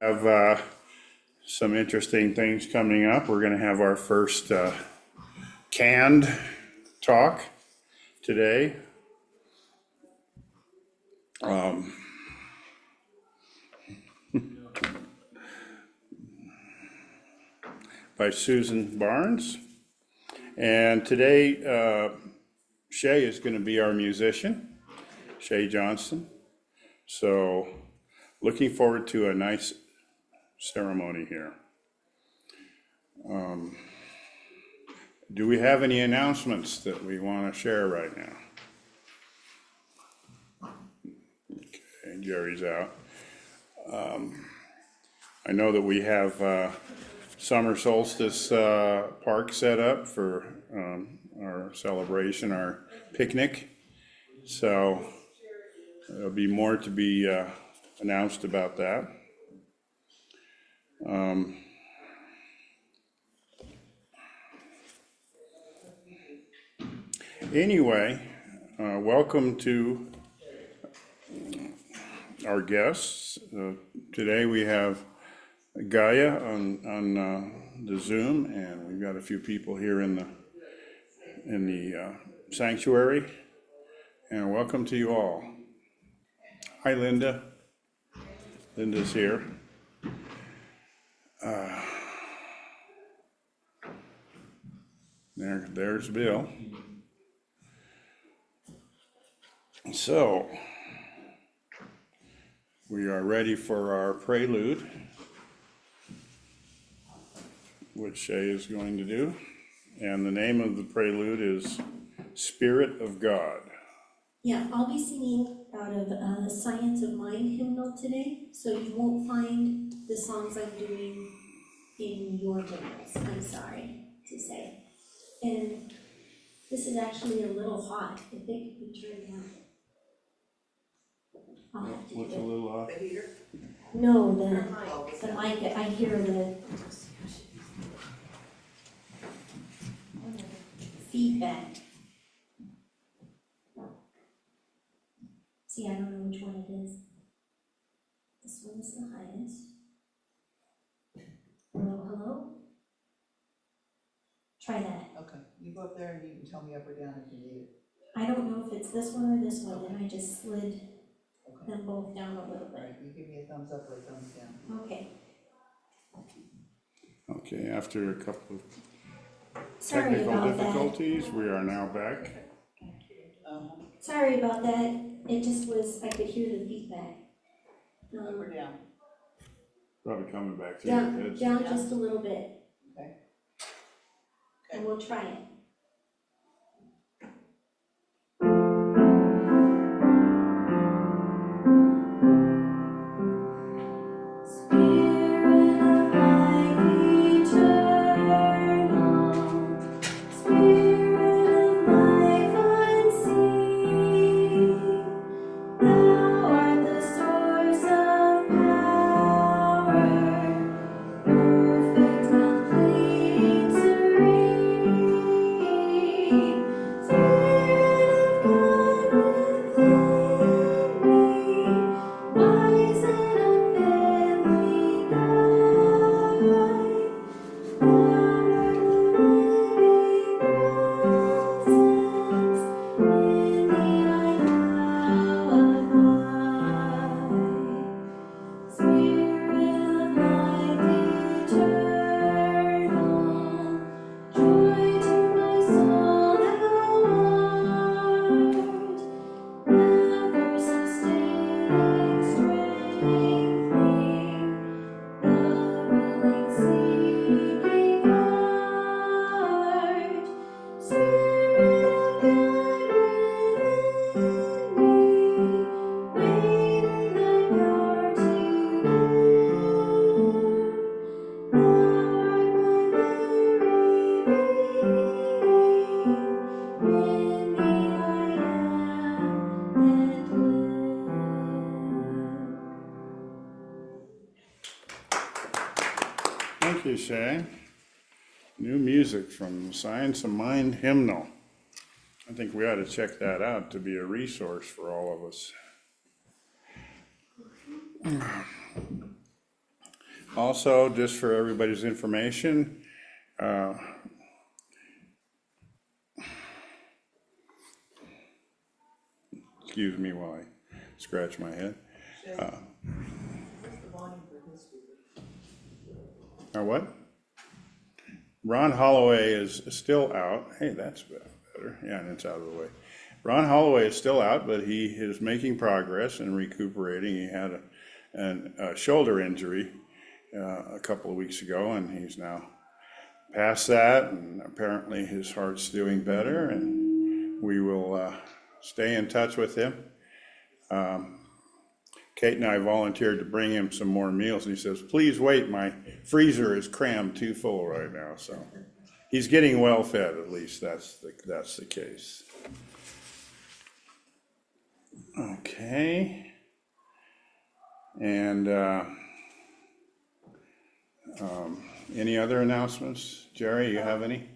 Have some interesting things coming up. We're going to have our first canned talk today. By Susan Barnes. And today, Shay is going to be our musician, Shay Johnston. So looking forward to a nice ceremony here. Do we have any announcements that we want to share right now? Okay, Jerry's out. I know that we have summer solstice park set up for our celebration, our picnic. So there'll be more to be announced about that. Anyway, welcome to our guests. Today we have Gaia on the Zoom, and we've got a few people here in the sanctuary. And welcome to you all. Hi, Linda. Linda's here. There's Bill. So, we are ready for our prelude, which Shay is going to do. And the name of the prelude is Spirit of God. Yeah, I'll be singing out of the Science of Mind hymnal today, so you won't find the songs I'm doing in your hymnals, I'm sorry to say. And this is actually a little hot, if it could be turned down. I'll have to do What's a it. little off? No, the mic, I hear the feedback. See, I don't know which one it is. This one is the highest. Hello, hello? Try that. Okay, you go up there and you can tell me up or down if you need it. I don't know if it's this one or this one, and I just slid Okay. them both down a little All bit. right, you give me a thumbs up or a thumbs down. Okay, Okay, after a couple of sorry technical about that. difficulties, we are now back. Sorry about that. It just was, I could hear the feedback. Up or down, Probably coming back through your Down, heads. down just a little bit, okay? and we'll try it. Thank you, Shay. New music from Science of Mind hymnal. I think we ought to check that out to be a resource for all of us. Also, just for everybody's information, excuse me while I scratch my head. Shay, what's the volume for history? What? Ron Holloway is still out. Hey, that's better. Yeah, and it's out of the way. Ron Holloway is still out, but he is making progress and recuperating. He had a shoulder injury a couple of weeks ago, and he's now past that, and apparently his heart's doing better, and we will stay in touch with him. Kate and I volunteered to bring him some more meals, and he says, please wait, my freezer is crammed too full right now. So he's getting well fed, at least that's the case. Okay. And any other announcements? Jerry, you have any?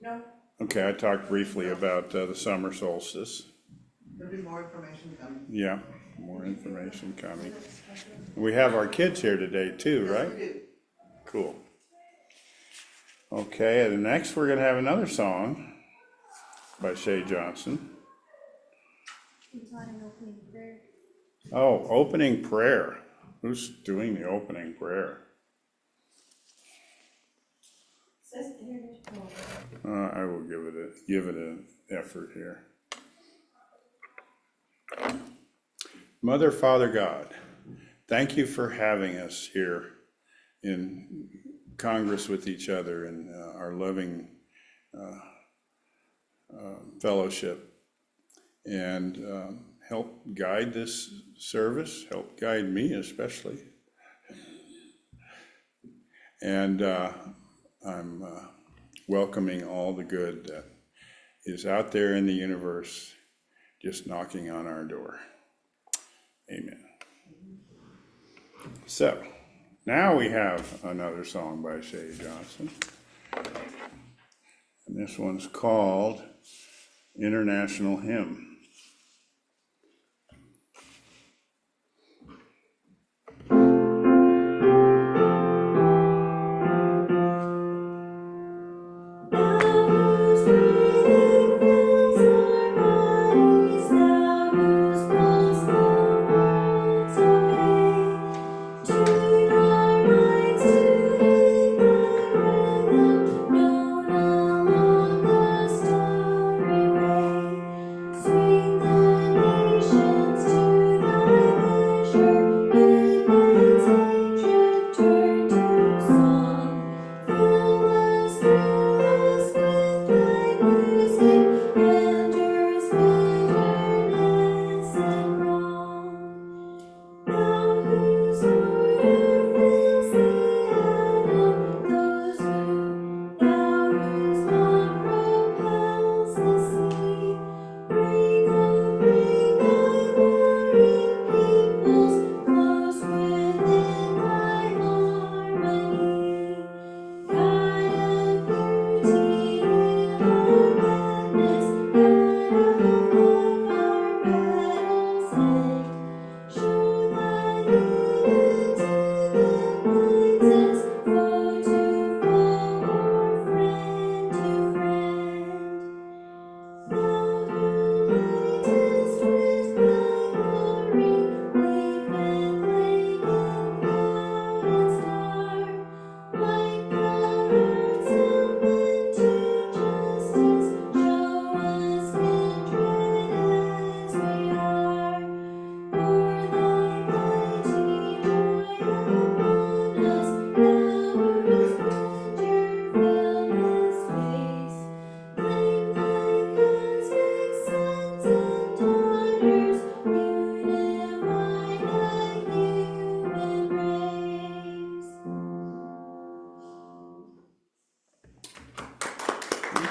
No, Okay, I talked briefly about the summer solstice. there'll be more information coming. Yeah, more information coming. We have our kids here today too, right? Yes, we do. Cool. Okay, and next we're gonna have another song by Shay Johnson. Oh, opening prayer. Who's doing the opening prayer? I will give it an effort here. Mother, Father God, thank you for having us here in Congress with each other and our loving fellowship, and help guide this service, help guide me especially. And I'm welcoming all the good that is out there in the universe, just knocking on our door. Amen. So, now we have another song by Shay Johnson. And this one's called International Hymn.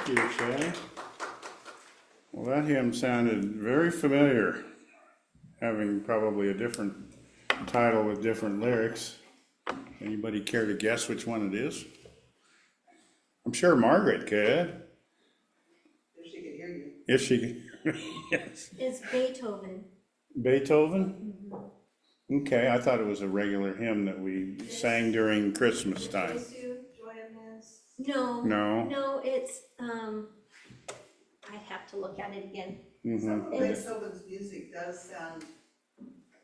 Thank you, Shay. Well, that hymn sounded very familiar, having probably a different title with different lyrics. Anybody care to guess which one it is? I'm sure Margaret could. If she could hear you. If she, yes. It's Beethoven. Beethoven? Okay, I thought it was a regular hymn that we sang during Christmas time. Joy amends. No. No? No, it's, I have to look at it again. Some of It's- Beethoven's music does sound,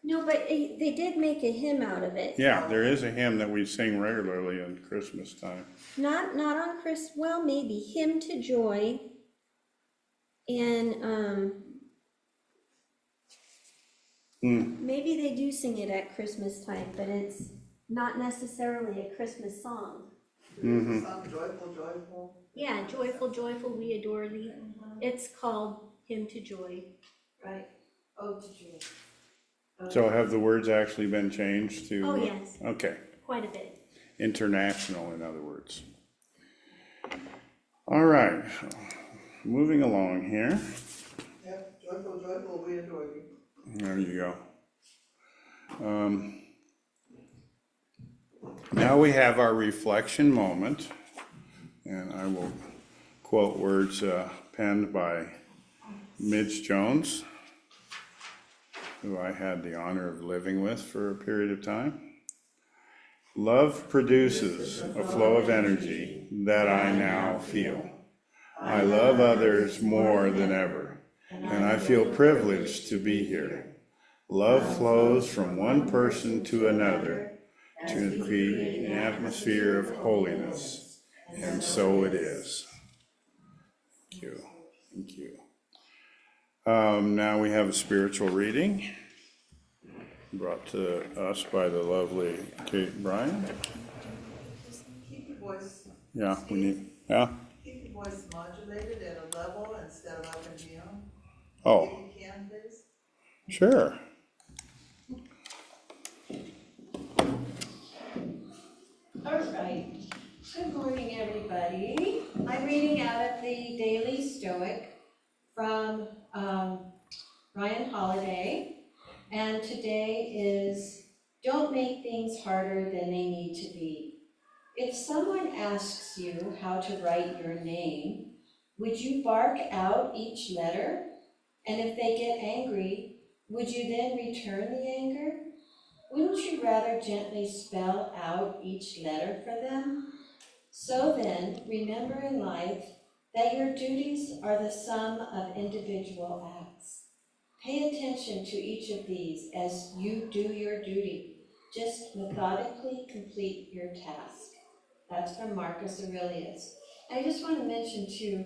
No, but they did make a hymn out of it. Yeah, there is a hymn that we sing regularly at Christmas time. Not on well, maybe, Hymn to Joy. And, maybe they do sing it at Christmas time, but it's not necessarily a Christmas song. there's some joyful, joyful. Yeah, joyful, joyful, we adore thee. It's called Hymn to Joy. Right, ode to joy. So have the words actually been changed to? Oh, yes. Okay, Quite a bit. international, in other words. All right, moving along here. Yep, joyful, joyful, we adore you. There you go. Now we have our reflection moment, and I will quote words penned by Midge Jones, who I had the honor of living with for a period of time. Love produces a flow of energy that I now feel. I love others more than ever, and I feel privileged to be here. Love flows from one person to another to create an atmosphere of holiness, and so it is. Thank you. Thank you. Now we have a spiritual reading brought to us by the lovely Kate Bryan. Keep your voice, Yeah, we need, yeah? keep your voice modulated at a level instead of up and down. Oh, If you can, please. sure. All right. Good morning, everybody. I'm reading out of the Daily Stoic from Ryan Holiday. And today is, don't make things harder than they need to be. If someone asks you how to write your name, would you bark out each letter? And if they get angry, would you then return the anger? Wouldn't you rather gently spell out each letter for them? So then, remember in life that your duties are the sum of individual acts. Pay attention to each of these as you do your duty. Just methodically complete your task. That's from Marcus Aurelius. I just want to mention too,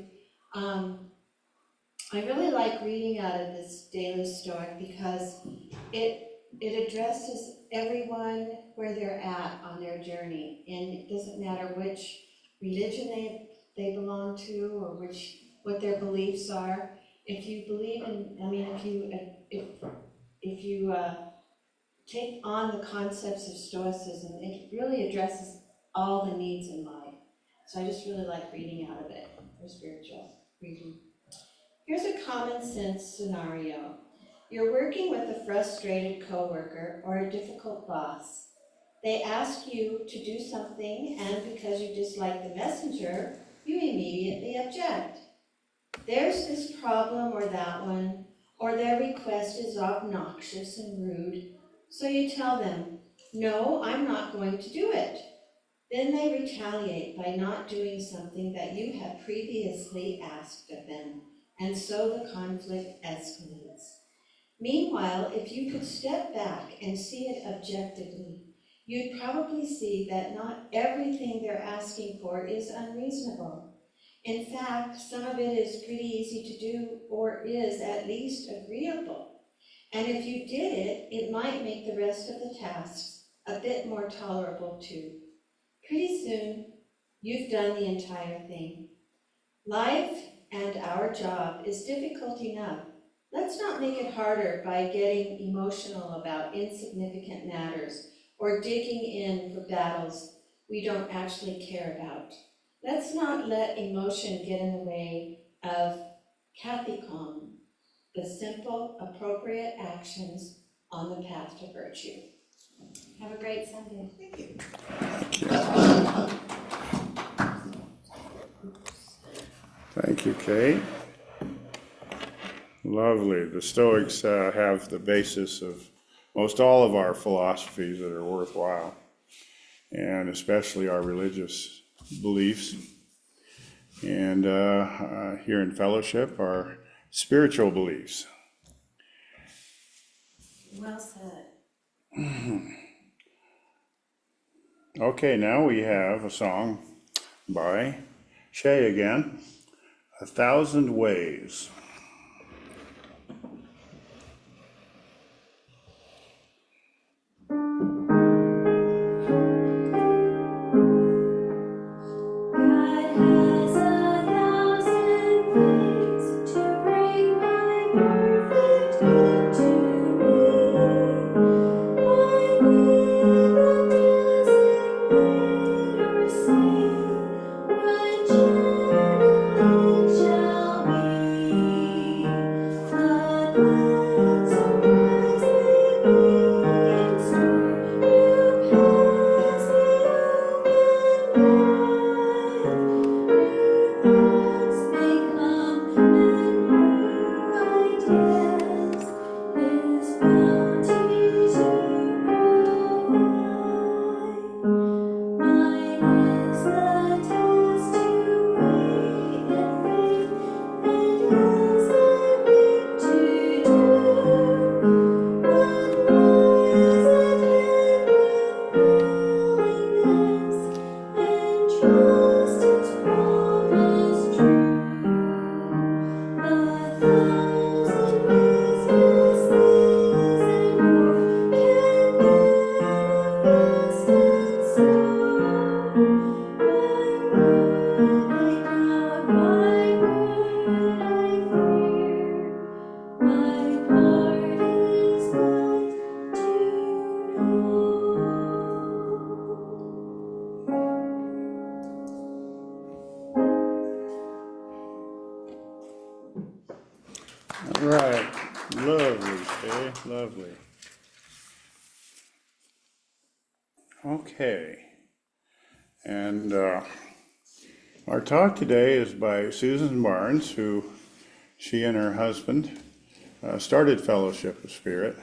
I really like reading out of this Daily Stoic because it addresses everyone where they're at on their journey, and it doesn't matter which religion they belong to or what their beliefs are. If you believe in, if you take on the concepts of Stoicism, it really addresses all the needs in life. So I just really like reading out of it for spiritual reading. Here's a common sense scenario. You're working with a frustrated coworker or a difficult boss. They ask you to do something, and because you dislike the messenger, you immediately object. There's this problem or that one, or their request is obnoxious and rude, so you tell them, no, I'm not going to do it. Then they retaliate by not doing something that you had previously asked of them, and so the conflict escalates. Meanwhile, if you could step back and see it objectively, you'd probably see that not everything they're asking for is unreasonable. In fact, some of it is pretty easy to do or is at least agreeable. And if you did it, it might make the rest of the tasks a bit more tolerable too. Pretty soon, you've done the entire thing. Life and our job is difficult enough. Let's not make it harder by getting emotional about insignificant matters or digging in for battles we don't actually care about. Let's not let emotion get in the way of kathekon, the simple, appropriate actions on the path to virtue. Have a great Sunday. Thank you. Thank you, Kate. Lovely. The Stoics have the basis of most all of our philosophies that are worthwhile, and especially our religious beliefs. And here in fellowship, our spiritual beliefs. Well said. Okay, now we have a song by Shay again, 1,000 Ways. All right, lovely, Shay, lovely. Okay, and our talk today is by Susan Barnes, who she and her husband started Fellowship of Spirit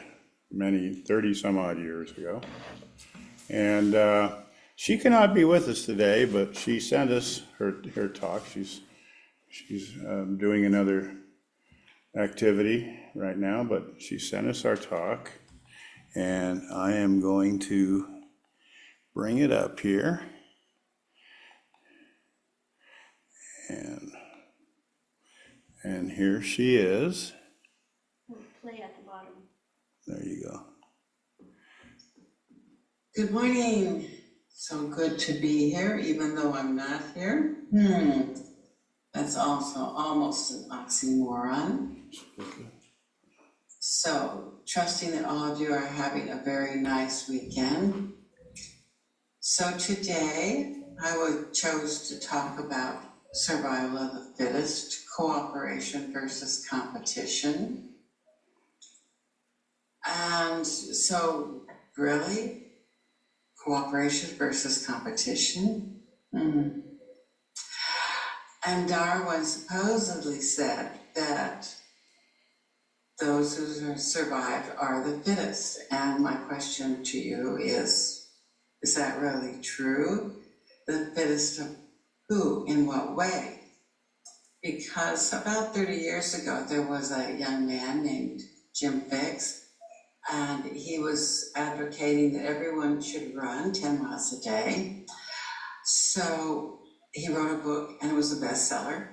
30 some odd years ago. And she cannot be with us today, but she sent us her talk. She's doing another activity right now, but she sent us our talk, and I am going to bring it up here. And here she is. Play at the bottom. There you go. Good morning. So good to be here, even though I'm not here. That's also almost an oxymoron. So, trusting that all of you are having a very nice weekend. So today, I chose to talk about survival of the fittest, cooperation versus competition. And so, really, cooperation versus competition? And Darwin supposedly said that those who survive are the fittest. And my question to you is that really true? The fittest of who? In what way? Because about 30 years ago, there was a young man named Jim Fix, and he was advocating that everyone should run 10 miles a day. So he wrote a book, and it was a bestseller.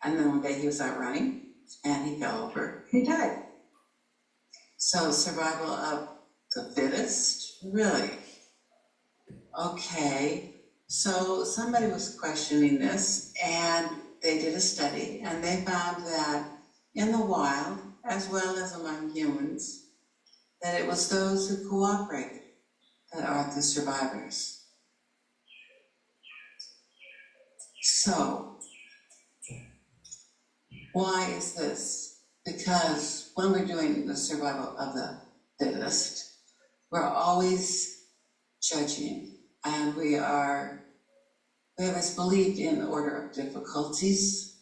And then one day he was out running, and he fell over, and he died. So survival of the fittest, really? Okay, so somebody was questioning this, and they did a study, and they found that in the wild, as well as among humans, that it was those who cooperated that are the survivors. So, why is this? Because when we're doing the survival of the fittest, we're always judging, and we have this belief in the order of difficulties,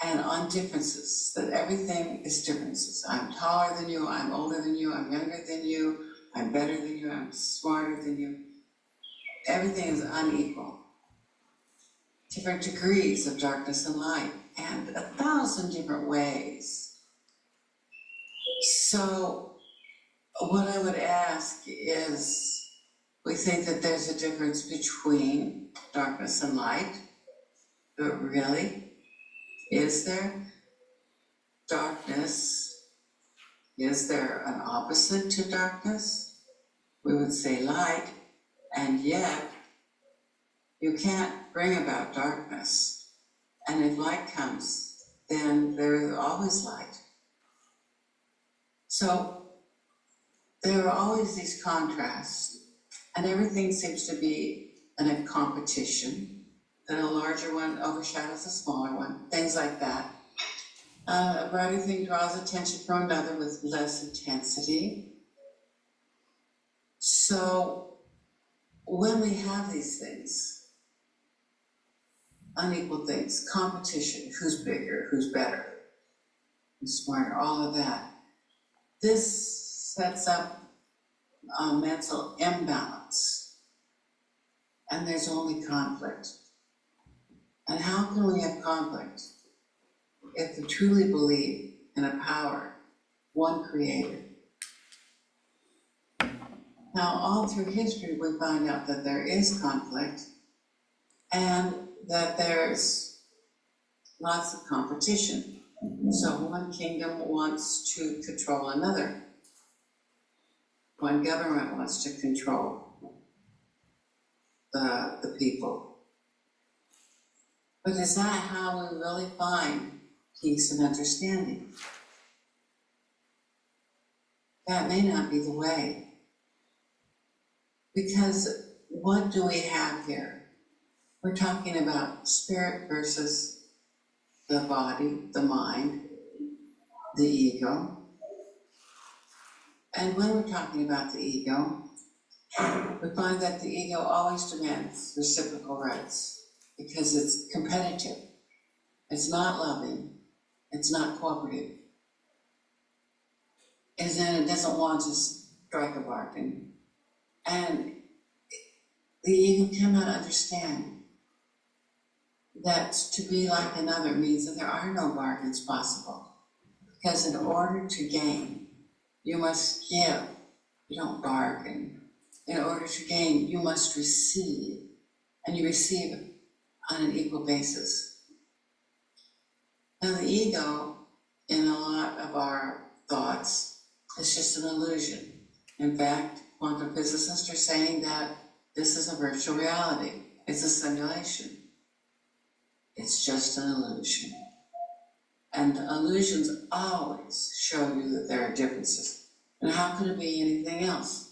and on differences, that everything is differences. I'm taller than you, I'm older than you, I'm younger than you, I'm better than you, I'm smarter than you. Everything is unequal. Different degrees of darkness and light, and 1,000 different ways. So what I would ask is, we think that there's a difference between darkness and light, but really, is there? Darkness, is there an opposite to darkness? We would say light, and yet you can't bring about darkness. And if light comes, then there is always light. So there are always these contrasts, and everything seems to be in a competition, that a larger one overshadows a smaller one, things like that. A brighter thing draws attention from another with less intensity. So when we have these things, unequal things, competition, who's bigger, who's better, who's smarter, all of that, this sets up a mental imbalance, and there's only conflict. And how can we have conflict if we truly believe in a power, one creator? Now, all through history, we find out that there is conflict and that there's lots of competition. So one kingdom wants to control another. One government wants to control the people. But is that how we really find peace and understanding? That may not be the way. Because what do we have here? We're talking about spirit versus the body, the mind, the ego. And when we're talking about the ego, we find that the ego always demands reciprocal rights because it's competitive, it's not loving, it's not cooperative. And then it doesn't want to strike a bargain. And the ego cannot understand that to be like another means that there are no bargains possible. Because in order to gain, you must give. You don't bargain. In order to gain, you must receive. And you receive on an equal basis. Now the ego, in a lot of our thoughts, is just an illusion. In fact, quantum physicists are saying that this is a virtual reality. It's a simulation. It's just an illusion. And illusions always show you that there are differences. And how could it be anything else?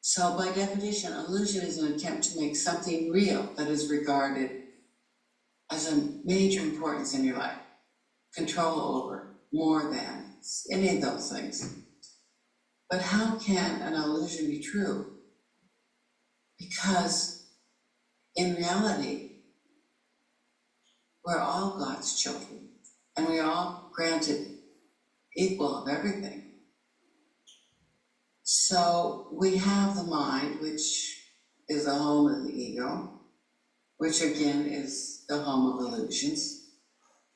So by definition, illusion is an attempt to make something real that is regarded as a major importance in your life. Control over, more than, any of those things. But how can an illusion be true? Because in reality, we're all God's children, and we are all granted equal of everything. So we have the mind, which is the home of the ego, which again is the home of illusions.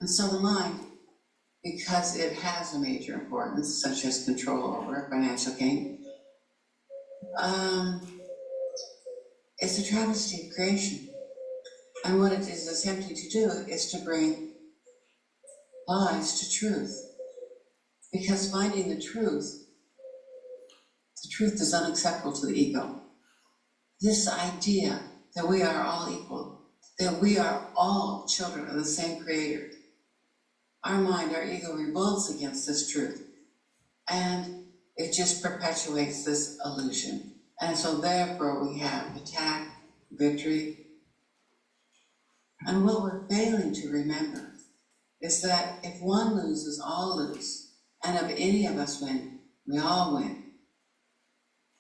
And so the mind, because it has a major importance, such as control over financial gain, it's a travesty of creation. And what it is attempting to do is to bring lies to truth. Because finding the truth is unacceptable to the ego. This idea that we are all equal, that we are all children of the same creator. Our mind, our ego revolts against this truth. And it just perpetuates this illusion. And so therefore we have attack, victory. And what we're failing to remember is that if one loses, all lose. And if any of us win, we all win.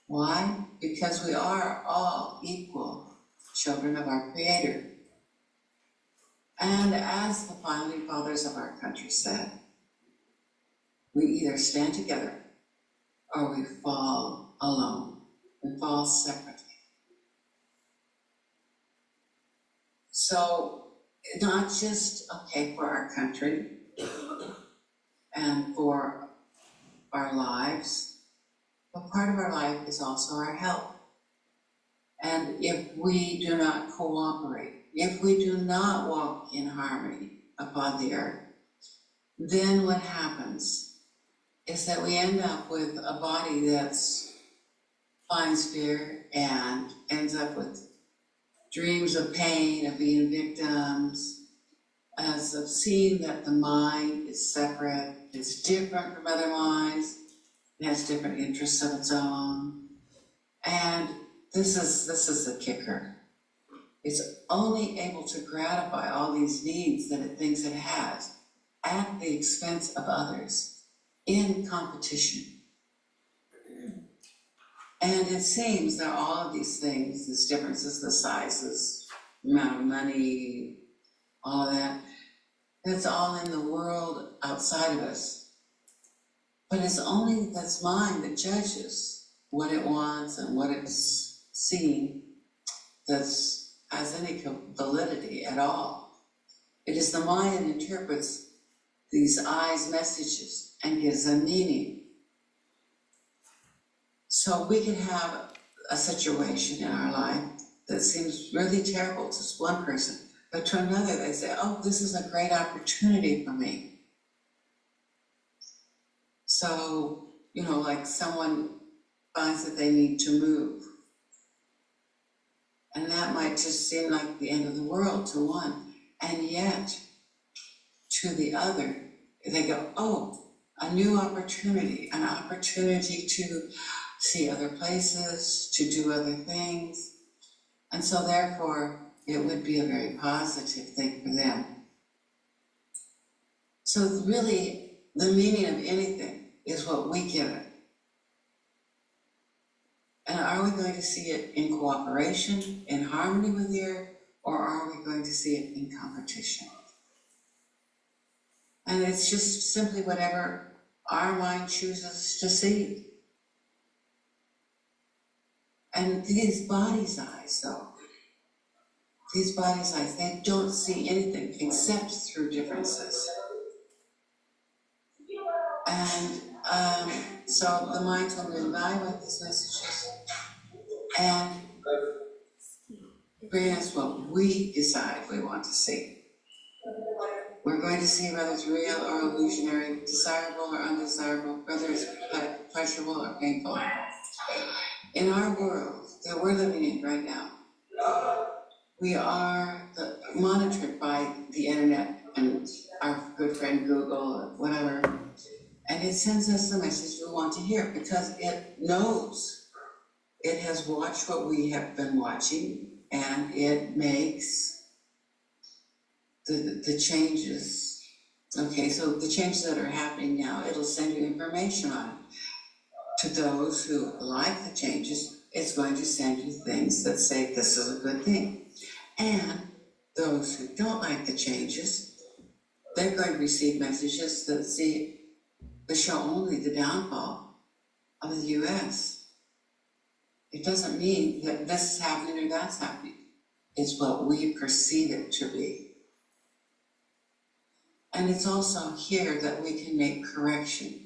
Why? Because we are all equal children of our Creator. And as the founding fathers of our country said, we either stand together or we fall alone. We fall separately. So, not just, okay, for our country and for our lives, but part of our life is also our health. And if we do not cooperate, if we do not walk in harmony upon the earth, then what happens is that we end up with a body that's finds fear and ends up with dreams of pain, of being victims, as of seeing that the mind is separate, it's different from other minds, it has different interests of its own. And this is the kicker. It's only able to gratify all these needs that it thinks it has at the expense of others in competition. And it seems that all of these things, these differences, the sizes, amount of money, all of that, that's all in the world outside of us. But it's only this mind that judges what it wants and what it's seeing that has any validity at all. It is the mind that interprets these eyes' messages and gives them meaning. So we can have a situation in our life that seems really terrible to one person, but to another they say, oh, this is a great opportunity for me. So, like someone finds that they need to move. And that might just seem like the end of the world to one. And yet, to the other, they go, oh, a new opportunity, an opportunity to see other places, to do other things. And so therefore, it would be a very positive thing for them. So really, the meaning of anything is what we give it. And are we going to see it in cooperation, in harmony with the earth, or are we going to see it in competition? And it's just simply whatever our mind chooses to see. And these body's eyes, though, they don't see anything except through differences. And so the mind told me to evaluate these messages and bring us what we decide we want to see. We're going to see whether it's real or illusionary, desirable or undesirable, whether it's pleasurable or painful. In our world that we're living in right now, we are monitored by the internet and our good friend Google or whatever, and it sends us the message we want to hear because it knows. It has watched what we have been watching, and it makes the changes. Okay, so the changes that are happening now, it'll send you information on it. To those who like the changes, it's going to send you things that say this is a good thing. And those who don't like the changes, they're going to receive messages that show only the downfall of the US. It doesn't mean that this is happening or that's happening. It's what we perceive it to be. And it's also here that we can make correction.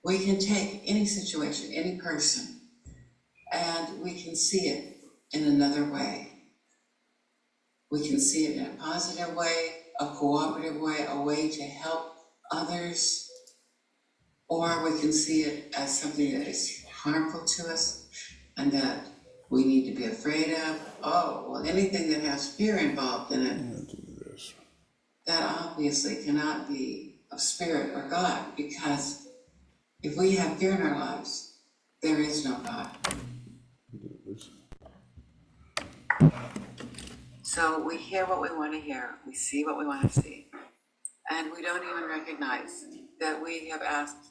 We can take any situation, any person, and we can see it in another way. We can see it in a positive way, a cooperative way, a way to help others, or we can see it as something that is harmful to us and that we need to be afraid of. Oh, well, anything that has fear involved in it, that obviously cannot be of spirit or God, because if we have fear in our lives, there is no God. So we hear what we want to hear, we see what we want to see, and we don't even recognize that we have asked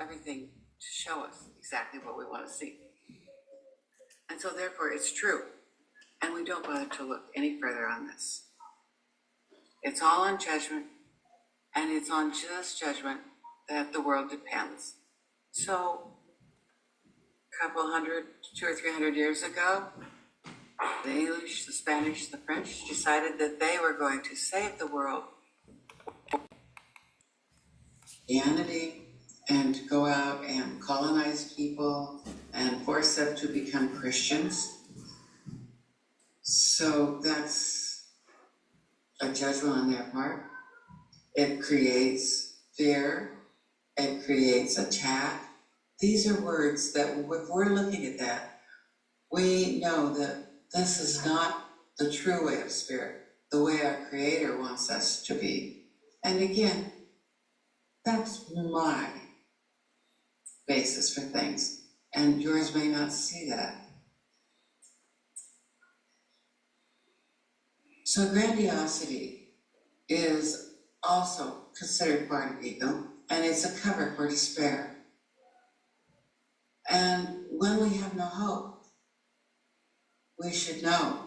everything to show us exactly what we want to see. And so therefore it's true, and we don't bother to look any further on this. It's all on judgment, and it's on this judgment that the world depends. So, a couple hundred, 200 or 300 years ago, the English, the Spanish, the French decided that they were going to save the world. Christianity, and to go out and colonize people and force them to become Christians. So that's a judgment on their part. It creates fear, it creates attack. These are words that if we're looking at that, we know that this is not the true way of spirit, the way our Creator wants us to be. And again, that's my basis for things, and yours may not see that. So grandiosity is also considered part of ego, and it's a cover for despair. And when we have no hope, we should know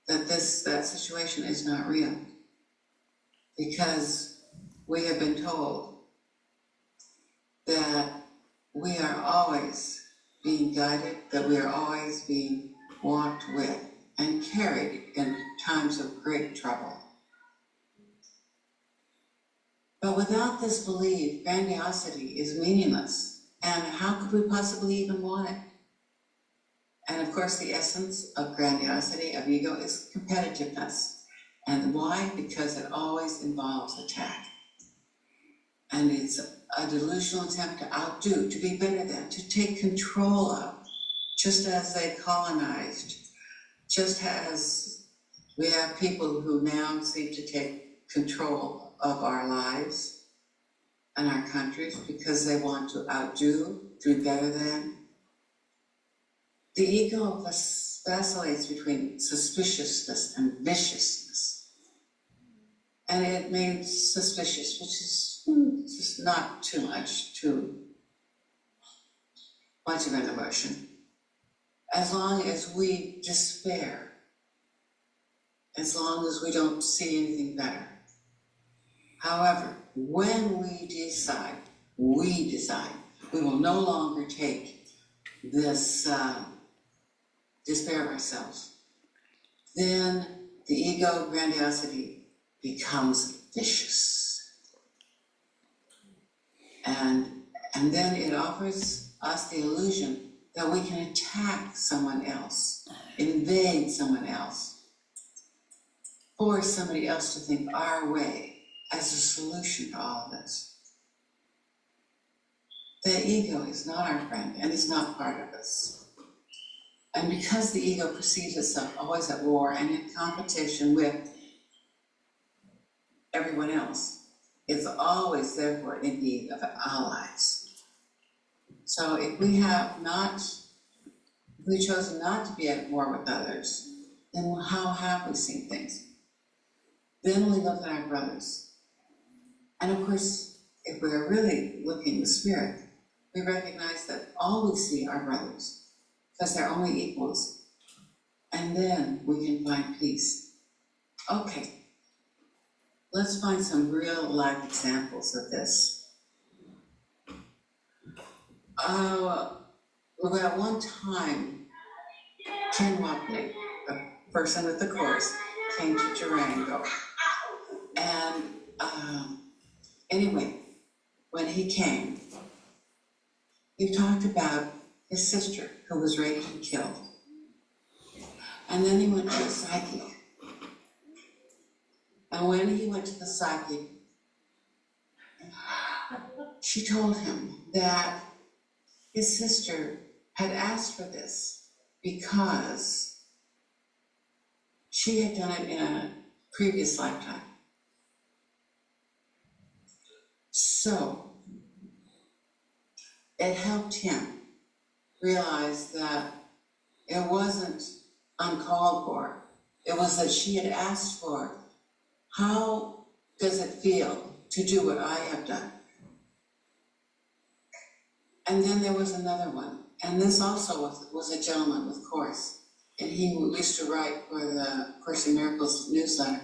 that that situation is not real, because we have been told that we are always being guided, that we are always being walked with and carried in times of great trouble. But without this belief, grandiosity is meaningless. And how could we possibly even want it? And of course, the essence of grandiosity, of ego, is competitiveness. And why? Because it always involves attack. And it's a delusional attempt to outdo, to be better than, to take control of, just as they colonized, just as we have people who now seem to take control of our lives and our countries because they want to outdo, do better than. The ego vacillates between suspiciousness and viciousness. And it means suspicious, which is just not too much of an emotion. As long as we despair, as long as we don't see anything better. However, when we decide, we will no longer take this despair of ourselves, then the ego grandiosity becomes vicious. And then it offers us the illusion that we can attack someone else, invade someone else, force somebody else to think our way as a solution to all of this. The ego is not our friend, and it's not part of us. And because the ego perceives itself always at war and in competition with everyone else, it's always therefore in need of allies. So if we chosen not to be at war with others, then how have we seen things? Then we look at our brothers. And of course, if we're really looking with spirit, we recognize that all we see are brothers, because they're only equals. And then we can find peace. Okay, let's find some real life examples of this. At one time, Ken Wapnick, a person with the course, came to Durango. And anyway, when he came, he talked about his sister who was raped and killed. And then he went to a psychic. And when he went to the psychic, she told him that his sister had asked for this because she had done it in a previous lifetime. So it helped him realize that it wasn't uncalled for. It was that she had asked for, how does it feel to do what I have done? And then there was another one. And this also was a gentleman with Course. And he used to write for the Course in Miracles newsletter.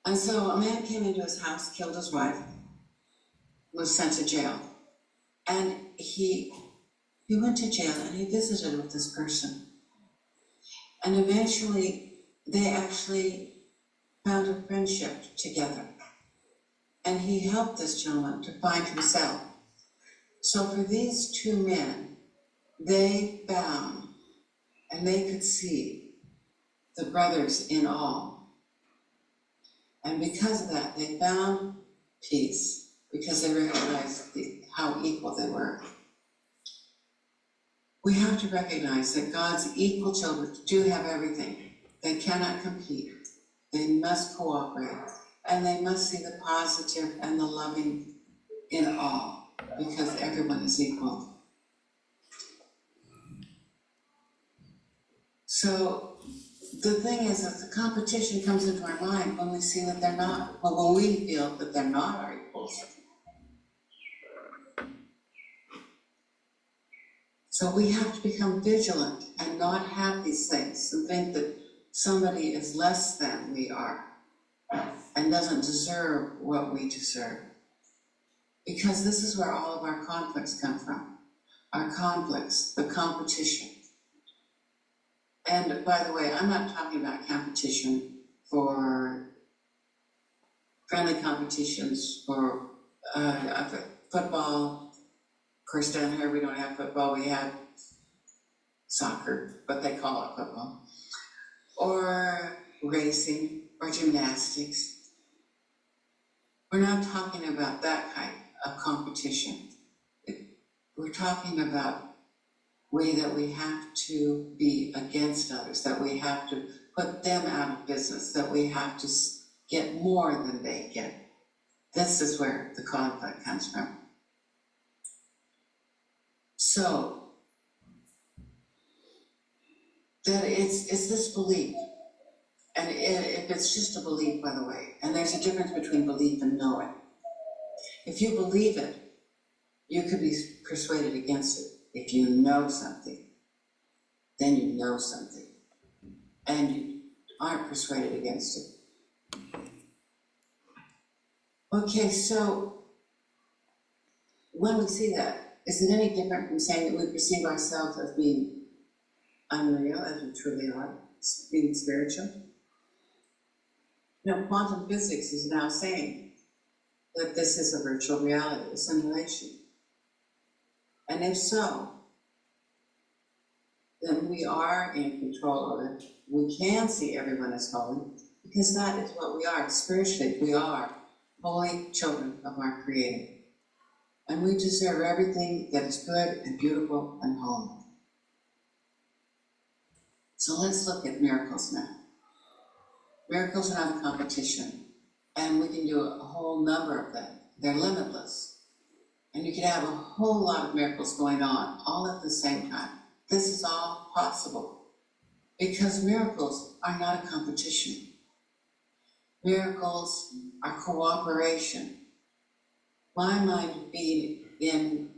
And so a man came into his house, killed his wife, was sent to jail. And he went to jail and he visited with this person. And eventually, they actually found a friendship together. And he helped this gentleman to find himself. So for these two men, they found, and they could see the brothers in all. And because of that, they found peace, because they recognized how equal they were. We have to recognize that God's equal children do have everything. They cannot compete. They must cooperate. And they must see the positive and the loving in all, because everyone is equal. So the thing is that the competition comes into our mind when we see that they're not, when we feel that they're not our equals. So we have to become vigilant and not have these things and think that somebody is less than we are and doesn't deserve what we deserve. Because this is where all of our conflicts come from. Our conflicts, the competition. And by the way, I'm not talking about competition for friendly competitions for football. Of course, down here we don't have football, we have soccer, but they call it football. Or racing, or gymnastics. We're not talking about that kind of competition. We're talking about way that we have to be against others, that we have to put them out of business, that we have to get more than they get. This is where the conflict comes from. So, that it's this belief, and if it's just a belief, by the way, and there's a difference between belief and knowing. If you believe it, you could be persuaded against it. If you know something, then you know something, and you aren't persuaded against it. Okay, so when we see that, is it any different from saying that we perceive ourselves as being unreal, as we truly are, being spiritual? Quantum physics is now saying that this is a virtual reality, a simulation. And if so, then we are in control of it. We can see everyone as holy, because that is what we are. Spiritually, we are holy children of our Creator. And we deserve everything that is good and beautiful and holy. So let's look at miracles now. Miracles are not a competition, and we can do a whole number of them. They're limitless. And you can have a whole lot of miracles going on all at the same time. This is all possible because miracles are not a competition. Miracles are cooperation. My mind being in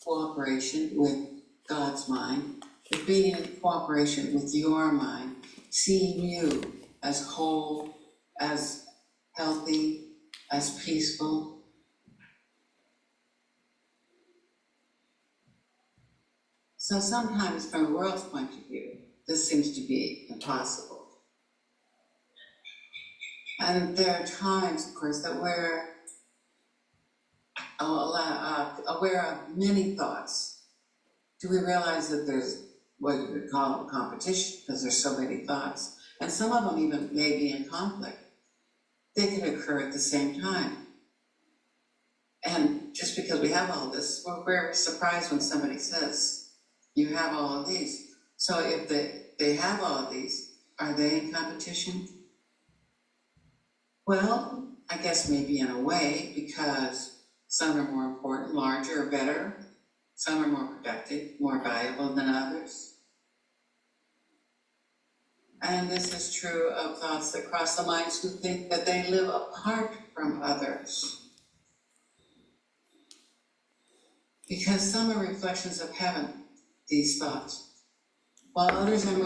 cooperation with God's mind, being in cooperation with your mind, seeing you as whole, as healthy, as peaceful. So sometimes from the world's point of view, this seems to be impossible. And there are times, of course, that we're aware of many thoughts. Do we realize that there's what you would call a competition, because there's so many thoughts? And some of them even may be in conflict. They can occur at the same time. And just because we have all this, we're very surprised when somebody says, you have all of these. So if they have all of these, are they in competition? Well, I guess maybe in a way, because some are more important, larger, or better. Some are more productive, more valuable than others. And this is true of thoughts that cross the minds who think that they live apart from others. Because some are reflections of heaven, these thoughts, while others are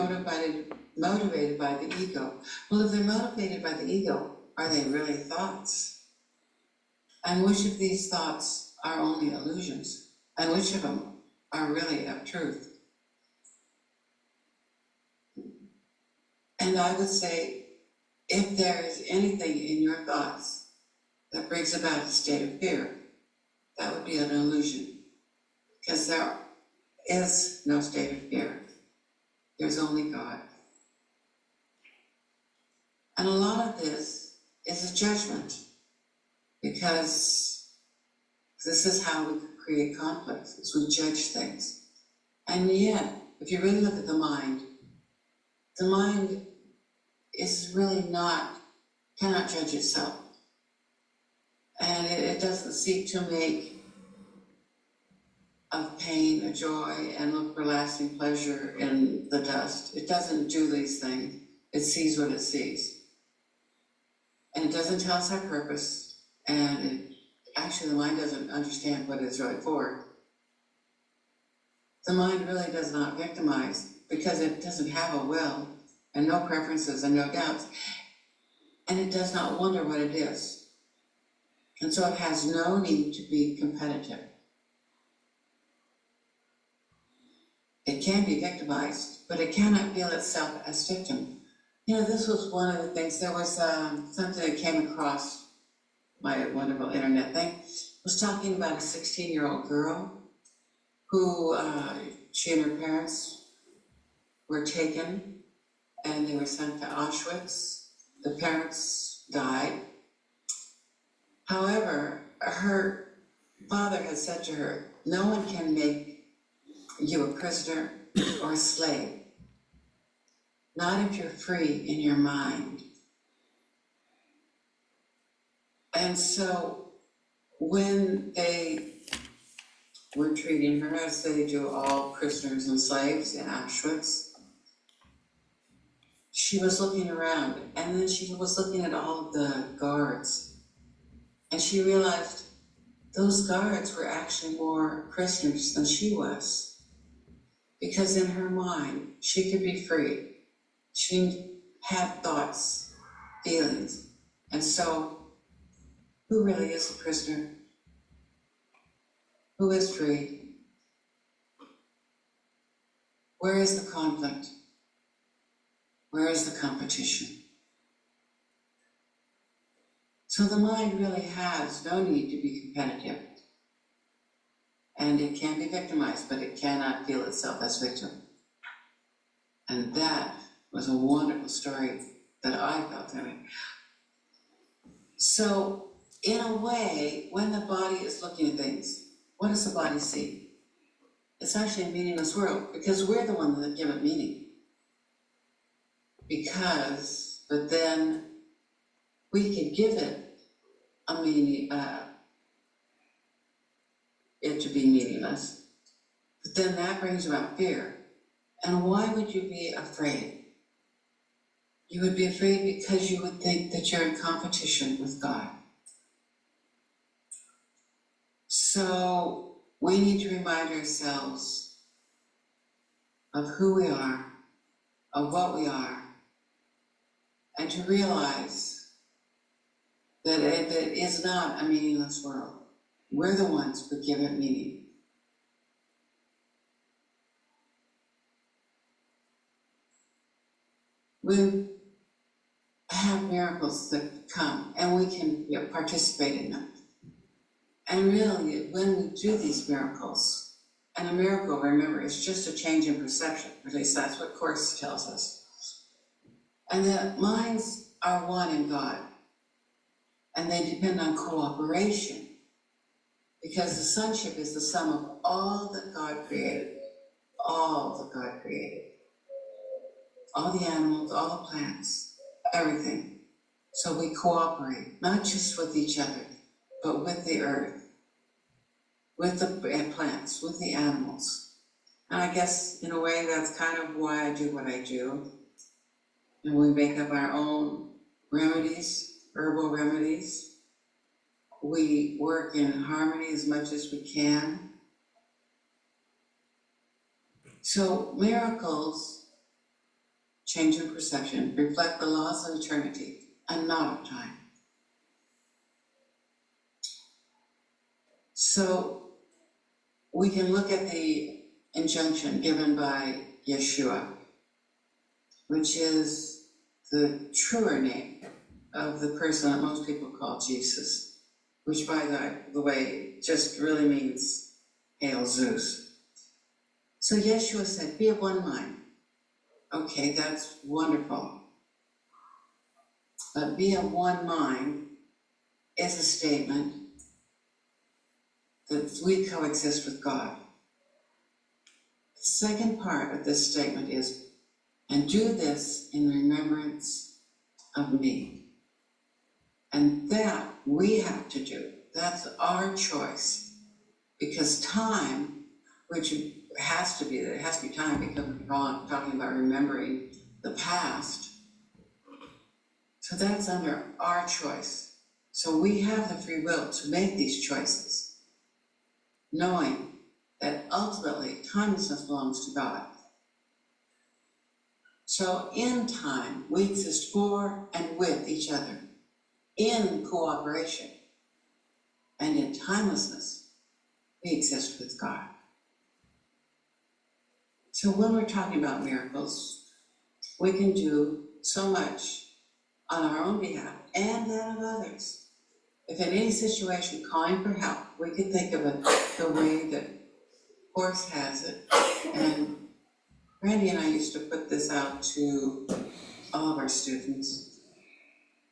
motivated by the ego. Well, if they're motivated by the ego, are they really thoughts? And which of these thoughts are only illusions? And which of them are really of truth? And I would say, if there is anything in your thoughts that brings about a state of fear, that would be an illusion. Because there is no state of fear. There's only God. And a lot of this is a judgment, because this is how we create conflicts, is we judge things. And yet, if you really look at the mind is really cannot judge itself. And it doesn't seek to make of pain a joy and look for lasting pleasure in the dust. It doesn't do these things. It sees what it sees. And it doesn't tell us our purpose, and actually the mind doesn't understand what it's really for. The mind really does not victimize, because it doesn't have a will, and no preferences and no doubts, and it does not wonder what it is. And so it has no need to be competitive. It can be victimized, but it cannot feel itself as victim. You know, this was one of the things, there was something that came across my wonderful internet thing. It was talking about a 16-year-old girl who, she and her parents were taken and they were sent to Auschwitz. The parents died. However, her father had said to her, no one can make you a prisoner or a slave. Not if you're free in your mind. And so when they were treating her as they do all prisoners and slaves in Auschwitz, she was looking around, and then she was looking at all of the guards, and she realized those guards were actually more prisoners than she was, because in her mind, she could be free. She had thoughts, feelings, and so who really is a prisoner? Who is free? Where is the conflict? Where is the competition? So the mind really has no need to be competitive. And it can be victimized, but it cannot feel itself as victim. And that was a wonderful story that I felt in it. So, in a way, when the body is looking at things, what does the body see? It's actually a meaningless world, because we're the ones that give it meaning. But then we could give it a meaning, it to be meaningless, but then that brings about fear. And why would you be afraid? You would be afraid because you would think that you're in competition with God. So we need to remind ourselves of who we are, of what we are, and to realize that it is not a meaningless world. We're the ones who give it meaning. We have miracles that come, and we can participate in them. And really, when we do these miracles, and a miracle, remember, is just a change in perception, at least that's what Course tells us. And the minds are one in God, and they depend on cooperation, because the sonship is the sum of all that God created, all that God created. All the animals, all the plants, everything. So we cooperate, not just with each other, but with the earth, with the plants, with the animals. And I guess in a way that's kind of why I do what I do. And we make up our own remedies, herbal remedies. We work in harmony as much as we can. So miracles, change in perception, reflect the laws of eternity and not of time. So we can look at the injunction given by Yeshua, which is the truer name of the person that most people call Jesus, which by the way, just really means Hail Zeus. So Yeshua said, be of one mind. Okay, that's wonderful. But be of one mind is a statement that we coexist with God. The second part of this statement is, and do this in remembrance of me. And that we have to do. That's our choice. Because time, which has to be time because we're talking about remembering the past. So that's under our choice. So we have the free will to make these choices, knowing that ultimately timelessness belongs to God. So in time, we exist for and with each other, in cooperation. And in timelessness, we exist with God. So when we're talking about miracles, we can do so much on our own behalf and that of others. If in any situation calling for help, we could think of it the way that Horse has it. And Randy and I used to put this out to all of our students.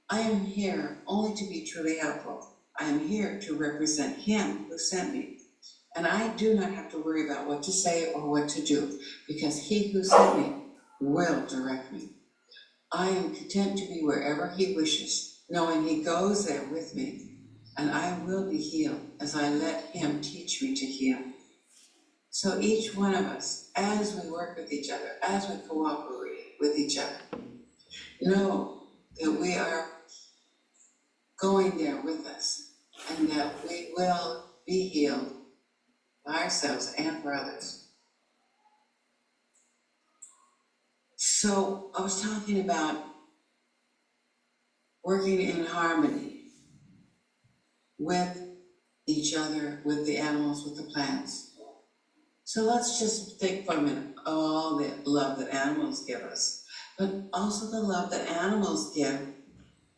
I am here only to be truly helpful. I am here to represent Him who sent me. And I do not have to worry about what to say or what to do, because He who sent me will direct me. I am content to be wherever He wishes, knowing He goes there with me, and I will be healed as I let Him teach me to heal. So each one of us, as we work with each other, as we cooperate with each other, know that we are going there with us, and that we will be healed by ourselves and for others. So I was talking about working in harmony with each other, with the animals, with the plants. So let's just think for a minute all the love that animals give us, but also the love that animals give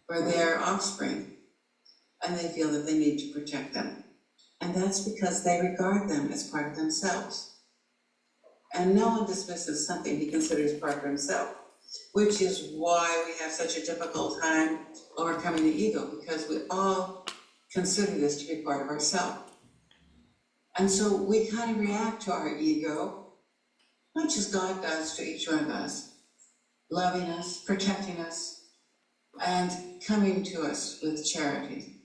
for their offspring, and they feel that they need to protect them. And that's because they regard them as part of themselves. And no one dismisses something he considers part of himself, which is why we have such a difficult time overcoming the ego, because we all consider this to be part of ourselves. And so we kind of react to our ego, much as God does to each one of us, loving us, protecting us, and coming to us with charity.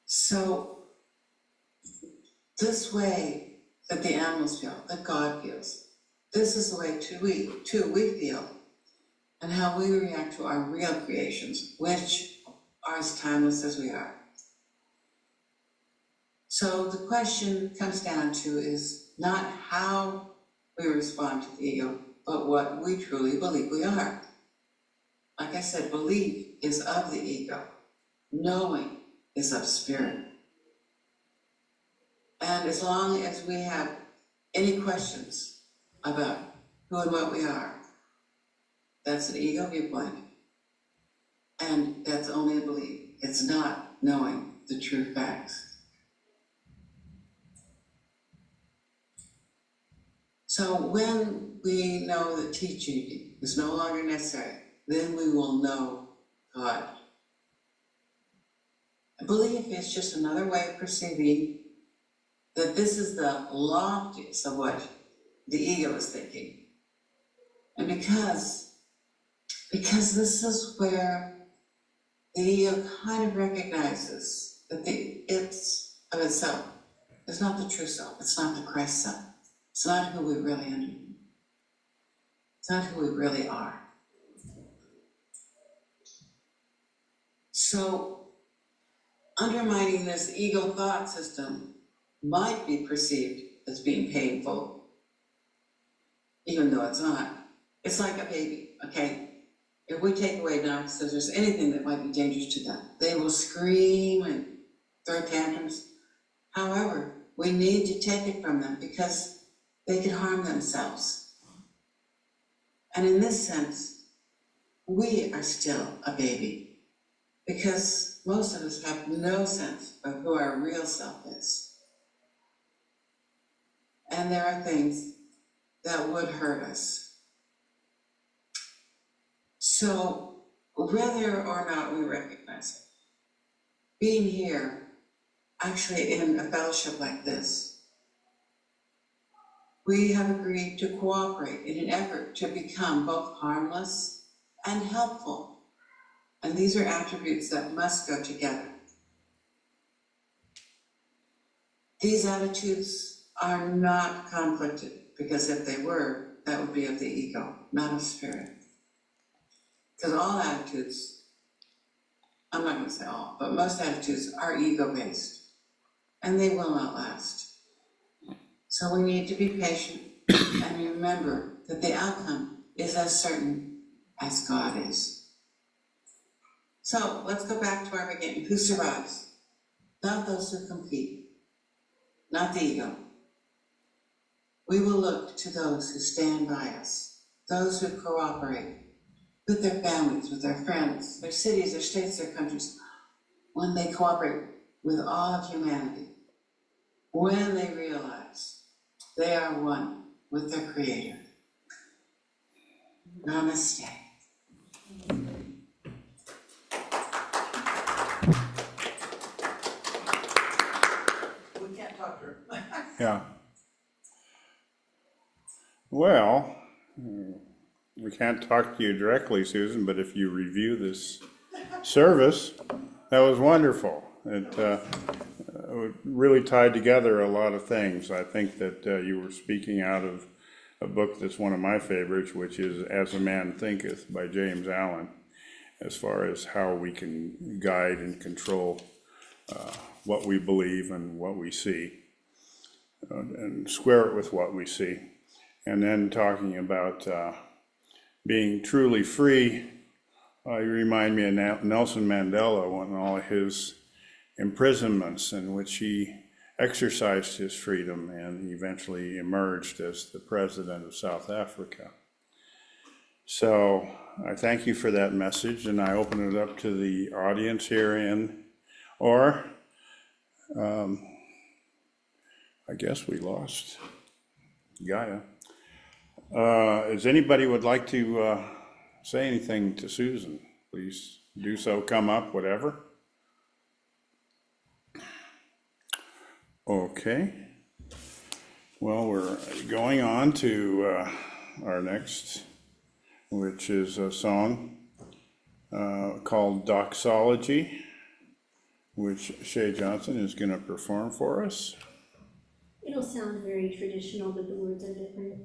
So this way that the animals feel, that God feels, this is the way too we feel, and how we react to our real creations, which are as timeless as we are. So the question comes down to is not how we respond to the ego, but what we truly believe we are. Like I said, belief is of the ego. Knowing is of spirit. And as long as we have any questions about who and what we are, that's an ego viewpoint. And that's only a belief. It's not knowing the true facts. So when we know that teaching is no longer necessary, then we will know God. Belief is just another way of perceiving that this is the loftiest of what the ego is thinking. And because this is where the ego kind of recognizes that the it's of itself is not the true self, it's not the Christ self. It's not who we really are. It's not who we really are. So, undermining this ego thought system might be perceived as being painful, even though it's not. It's like a baby, okay? if we take away knocks, if there's anything that might be dangerous to them, they will scream and throw tantrums. However, we need to take it from them because they could harm themselves. And in this sense, we are still a baby because most of us have no sense of who our real self is. And there are things that would hurt us. So whether or not we recognize it, being here, actually in a fellowship like this, we have agreed to cooperate in an effort to become both harmless and helpful. And these are attributes that must go together. These attitudes are not conflicted, because if they were, that would be of the ego, not of spirit. Because all attitudes, I'm not going to say all, but most attitudes are ego-based, and they will not last. So we need to be patient and remember that the outcome is as certain as God is. So let's go back to our beginning. Who survives? Not those who compete, not the ego. We will look to those who stand by us, those who cooperate with their families, with their friends, their cities, their states, their countries, when they cooperate with all of humanity, when they realize they are one with their Creator. Namaste. We can't talk to her. Yeah. Well, we can't talk to you directly, Susan, but if you review this service, that was wonderful. It really tied together a lot of things. I think that you were speaking out of a book that's one of my favorites, which is As a Man Thinketh by James Allen, as far as how we can guide and control what we believe and what we see, and square it with what we see. And then talking about being truly free, you remind me of Nelson Mandela and all his imprisonments in which he exercised his freedom and eventually emerged as the president of South Africa. So I thank you for that message, and I open it up to the audience here or I guess we lost Gaia. Does anybody would like to say anything to Susan? Please do so, come up, whatever. Okay. Well, we're going on to our next, which is a song called Doxology, which Shay Johnson is going to perform for us. It'll sound very traditional, but the words are different.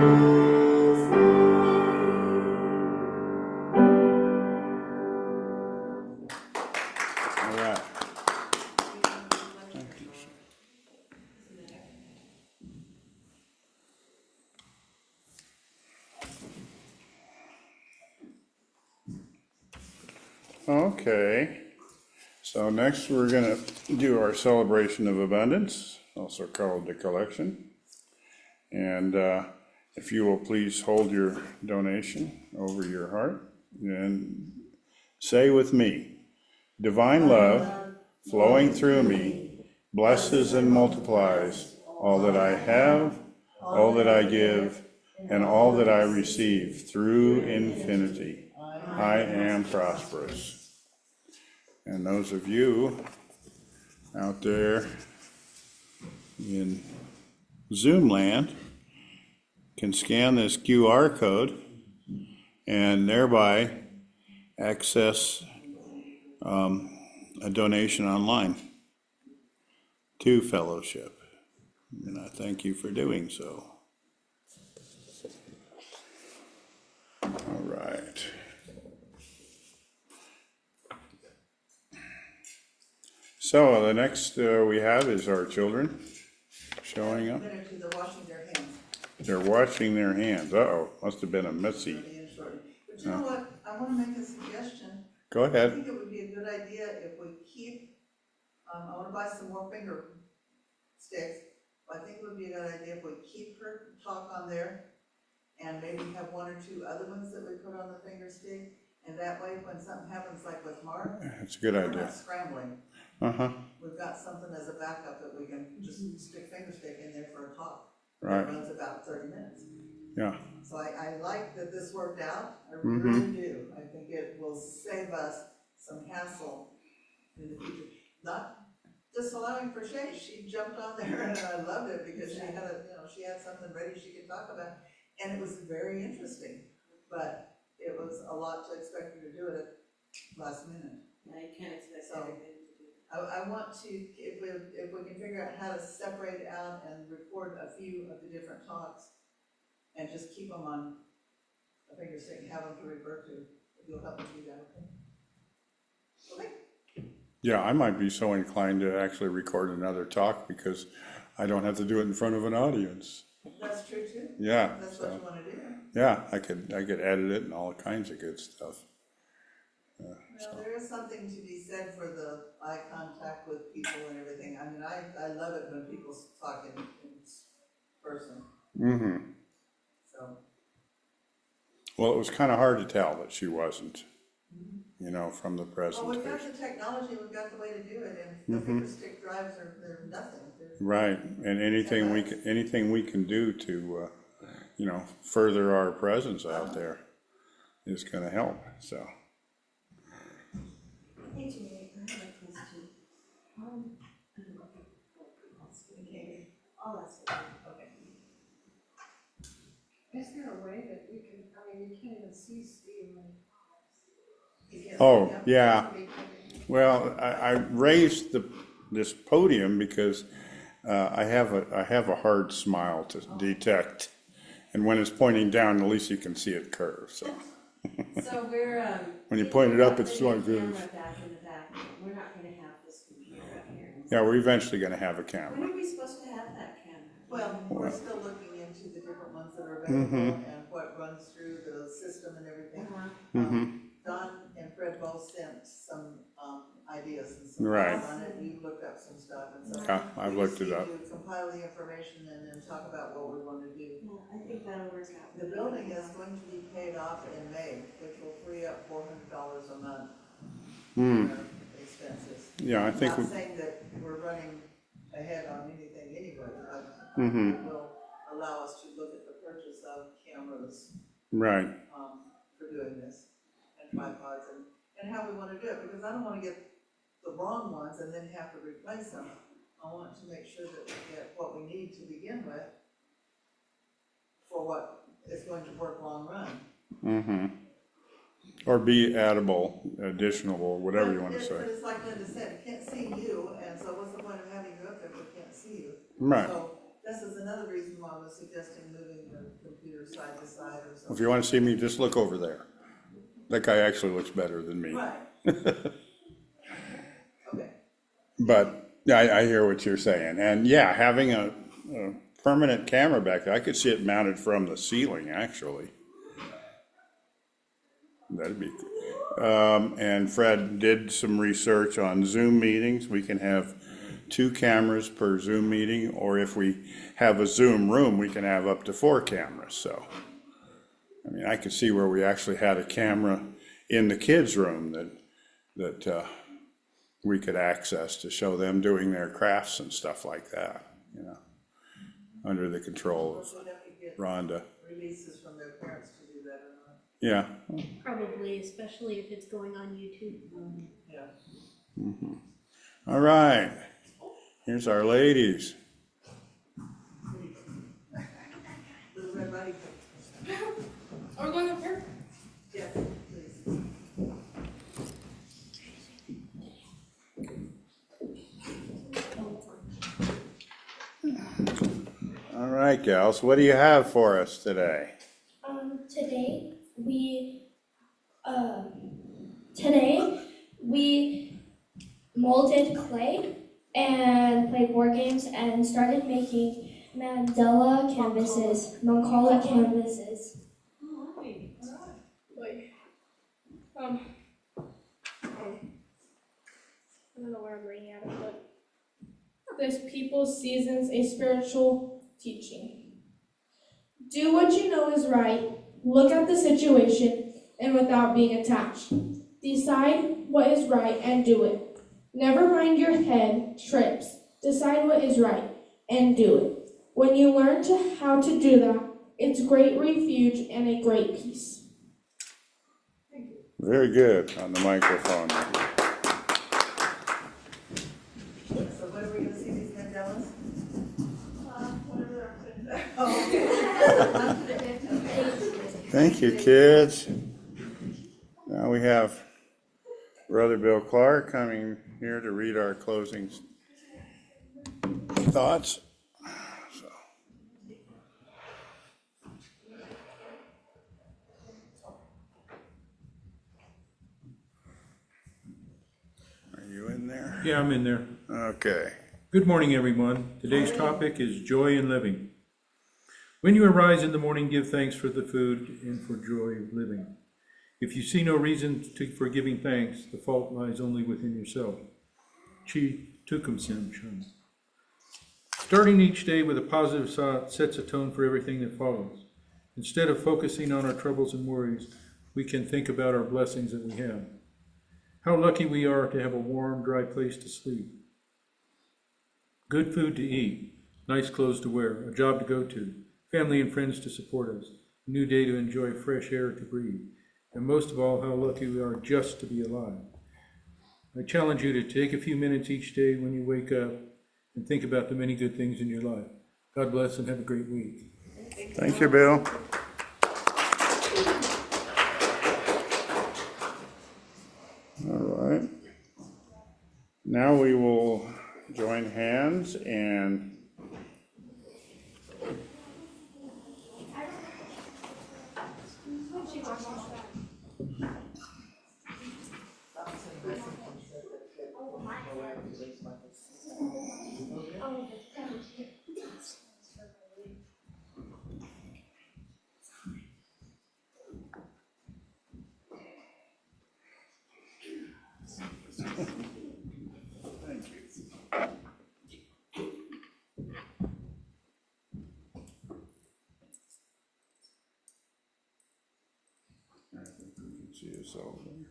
All right. Okay, so next we're gonna do our celebration of abundance, also called the collection. And if you will please hold your donation over your heart and say with me, divine love flowing through me blesses and multiplies all that I have, all that I give, and all that I receive through infinity. I am prosperous. And those of you out there in Zoom land can scan this QR code and thereby access a donation online to fellowship. And I thank you for doing so. All right. So the next we have is our children showing up. Minute to the washing their hands. They're washing their hands. Uh-oh, must have been a messy. But you know what, I wanna make a suggestion. Go I ahead. think it would be a good idea if we keep, I wanna buy some more finger sticks. But I think it would be a good idea if we keep her talk on there and maybe have one or two other ones that we put on the finger stick. And that way, when something happens like with Mark, That's a good we're idea. not scrambling. Uh-huh, We've got something as a backup that we can just stick finger stick in there for a talk. right, It runs about 30 minutes. yeah, So I like that this worked out, I Mhm. really do. I think it will save us some hassle in the future. Not disallowing for Shay, she jumped on there and I loved it because she had she had something ready she could talk about. And it was very interesting, but it was a lot to expect her to do it at last minute. Yeah, you can't expect So- everything to do. I want to, if we can figure out how to separate out and record a few of the different talks and just keep them on a finger stick and have them to refer to, if you'll help me do that, okay? Okay, yeah, I might be so inclined to actually record another talk because I don't have to do it in front of an audience. that's true too. Yeah, That's what so, you wanna do. yeah, I could edit it and all kinds of good stuff. Well, there is something to be said for the eye contact with people and everything. I mean, I love it when people talk in person, Mm-hmm. so. Well, it was kind of hard to tell that she wasn't, from the Well, we've got presentation. the technology, we've got the way to do it, and the finger stick drives they're nothing. Right, and anything we can do to, further our presence out there is gonna help, so. Hey, Jerry, I have a question. I'll ask it. Okay. Is there a way that we can, I mean, you can't even see Steve when he talks. Oh, yeah, well, I raised this podium because I have a hard smile to detect. And when it's pointing down, at least you can see it curve, so. So we're, When you point it up, it's putting a like this. camera back in the back. We're not gonna have this computer up here. Yeah, we're eventually gonna have a When camera. are we supposed to have that camera? Well, we're still looking into the different ones that are available and what runs through the system and everything. Don and Fred both sent some ideas and some Right. thoughts on it, we've looked up some stuff and so. Yeah, I've looked it up. We just need to compile the information and then talk about what we want to do. Yeah, I think that'll work out. The building is going to be paid off in May, which will free up $400 a month in our expenses. Yeah, I think, Not saying that we're running ahead on anything anyway, but Mhm. it will allow us to look at the purchase of cameras right, for doing this, and tripods, and how we wanna do it, because I don't wanna get the wrong ones and then have to replace them. I want to make sure that we get what we need to begin with for what is going to work long run. or be addable, additional, whatever you wanna But say. it's like Linda said, it can't see you, and so what's the point of having you up there if we can't see you? Right, So This is another reason Mom was suggesting moving the computer side to side or something. If you want to see me, just look over there. That guy actually looks better than me. Right. Okay. But yeah, I hear what you're saying. And yeah, having a permanent camera back there, I could see it mounted from the ceiling, actually. That'd be good. And Fred did some research on Zoom meetings. We can have 2 cameras per Zoom meeting, or if we have a Zoom room, we can have up to 4 cameras. So, I mean, I could see where we actually had a camera in the kids' room that we could access to show them doing their crafts and stuff like that, you know, under the control of We'd have to get Rhonda. releases from their parents to do that or not. Yeah. Probably, especially if it's going on YouTube. Yeah. All right. Here's our ladies. Little Red Riding Hood. Are we going up here? Yeah, please. All right, gals, what do you have for us today? Today we molded clay and played board games and started making mandala canvases, Mancala canvases. I don't know where I'm reading out of, but this people's seasons a spiritual teaching. Do what you know is right, look at the situation, and without being attached. Decide what is right and do it. Never mind your head trips. Decide what is right and do it. When you learn how to do that, it's great refuge and a great peace. Very good on the microphone. So when are we gonna see these mandalas? Whenever they're. Oh, okay. Thank you, kids. Now we have Brother Bill Clark coming here to read our closing thoughts. So. Are you in there? Yeah, I'm in there. Okay. Good morning, everyone. Today's topic is joy in living. When you arise in the morning, give thanks for the food and for joy of living. If you see no reason for giving thanks, the fault lies only within yourself. Chi Tukum Chun. Starting each day with a positive thought sets a tone for everything that follows. Instead of focusing on our troubles and worries, we can think about our blessings that we have. How lucky we are to have a warm, dry place to sleep, good food to eat, nice clothes to wear, a job to go to, family and friends to support us, a new day to enjoy fresh air to breathe, and most of all, how lucky we are just to be alive. I challenge you to take a few minutes each day when you wake up and think about the many good things in your life. God bless and have a great week. Thank you, Bill. All right. Now we will join hands and see us all there.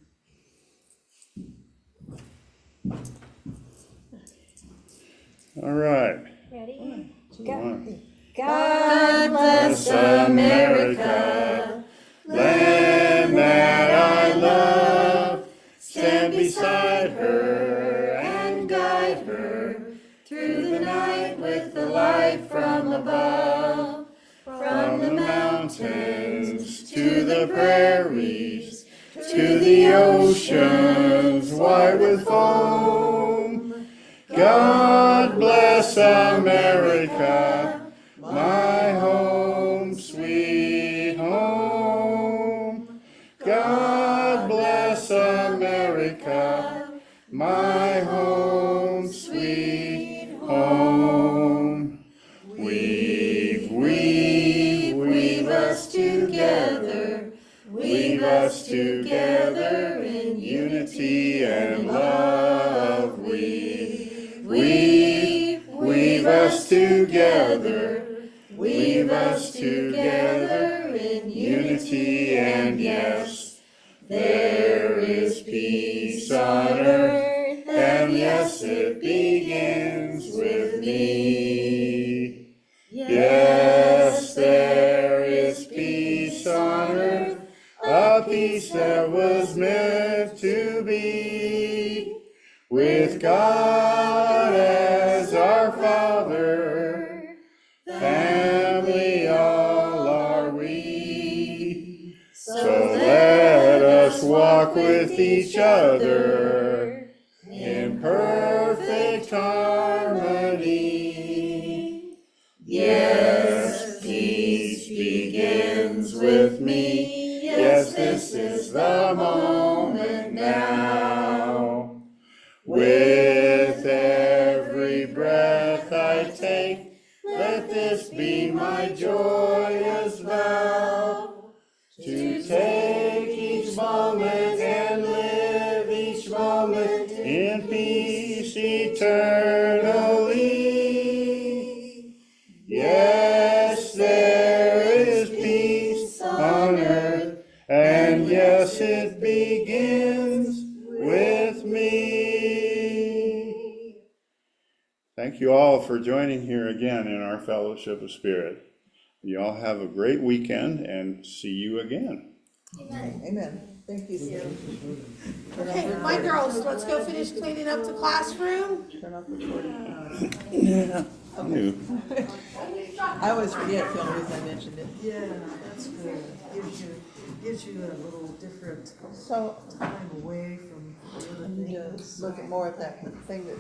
All right. Ready? One. God bless America, land that I love. Stand beside her and guide her through the night with the light from above. from the mountains to the prairies to the oceans white with foam. God bless America, together. Weave us together in unity and love. Weave us together. Weave us together in unity and yes, there is peace on earth, and yes, it begins with me. Yes, there is peace on earth, a peace that was meant to be, with God as our Father, family all are we. So let us walk with each other in perfect harmony. Yes, peace begins with me. Yes, this is the moment now. With every breath I take, let this be my joyous vow. To take each moment and live each moment in peace eternally. Yes, there is peace on earth, and yes, it begins with me. Thank you all for joining here again in our Fellowship of Spirit. You all have a great weekend and see you again. Amen. Thank you, Steve. Okay, my girls, let's go finish cleaning up the classroom. Turn off the recording. Yeah. You. I always forget, the only reason I mentioned it. Yeah, that's good. Gives you a little different So, time away from the other I need to things. look at more at that thing that